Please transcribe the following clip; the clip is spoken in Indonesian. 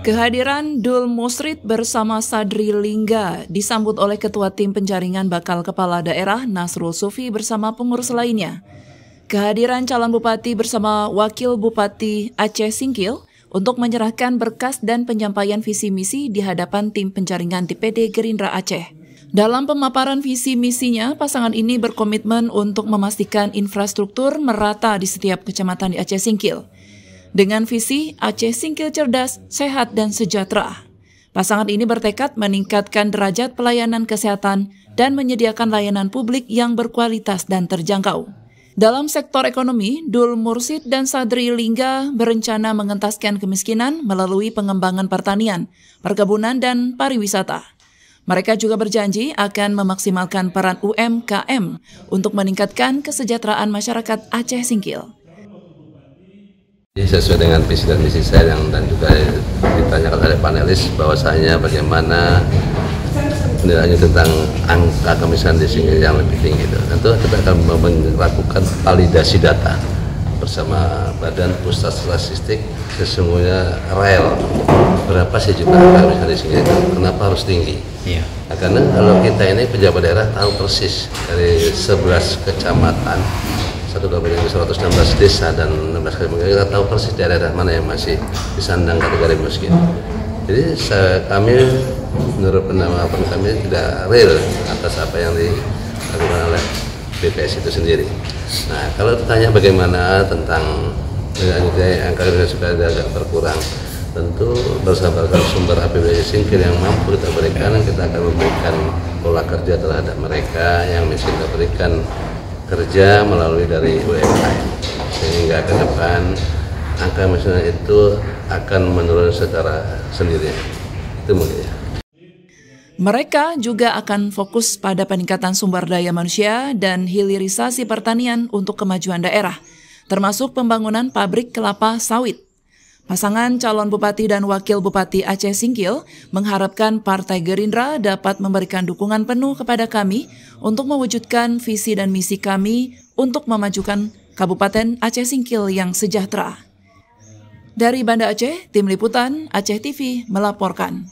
Kehadiran Dul Musrid bersama Sadri Lingga disambut oleh Ketua Tim Penjaringan Bakal Kepala Daerah Nasrul Sufi bersama pengurus lainnya. Kehadiran calon bupati bersama Wakil Bupati Aceh Singkil untuk menyerahkan berkas dan penyampaian visi misi di hadapan tim penjaringan DPD Gerindra Aceh. Dalam pemaparan visi misinya, pasangan ini berkomitmen untuk memastikan infrastruktur merata di setiap kecamatan di Aceh Singkil. Dengan visi Aceh Singkil cerdas, sehat, dan sejahtera. Pasangan ini bertekad meningkatkan derajat pelayanan kesehatan dan menyediakan layanan publik yang berkualitas dan terjangkau. Dalam sektor ekonomi, Dul Musrid dan Sadri Lingga berencana mengentaskan kemiskinan melalui pengembangan pertanian, perkebunan, dan pariwisata. Mereka juga berjanji akan memaksimalkan peran UMKM untuk meningkatkan kesejahteraan masyarakat Aceh Singkil. Sesuai dengan visi dan misi saya dan juga ditanyakan oleh panelis bahwasanya bagaimana penilaiannya tentang angka kemiskinan di Singkil yang lebih tinggi. Tentu kita akan melakukan validasi data bersama Badan Pusat Statistik. Sesungguhnya real berapa sih jumlah angka kemiskinan di Singkil itu, kenapa harus tinggi? Nah, karena kalau kita ini pejabat daerah tahu persis dari 11 kecamatan 116 desa dan 16 kabupaten, kita tahu persis daerah mana yang masih disandang kategori miskin. Jadi kami menurut pendapat kami tidak real atas apa yang dilakukan oleh BPS itu sendiri. Nah, kalau ditanya bagaimana tentang angka ini supaya agak berkurang, tentu berdasarkan sumber APBD Singkil yang mampu kita berikan, kita akan memberikan pola kerja terhadap mereka yang miskin, kita berikan kerja melalui dari UMKM, sehingga ke depan angka kemiskinan itu akan menurun secara sendirinya. Itu mungkin ya. Mereka juga akan fokus pada peningkatan sumber daya manusia dan hilirisasi pertanian untuk kemajuan daerah, termasuk pembangunan pabrik kelapa sawit. Pasangan calon bupati dan wakil bupati Aceh Singkil mengharapkan Partai Gerindra dapat memberikan dukungan penuh kepada kami untuk mewujudkan visi dan misi kami untuk memajukan Kabupaten Aceh Singkil yang sejahtera. Dari Banda Aceh, Tim Liputan Aceh TV melaporkan.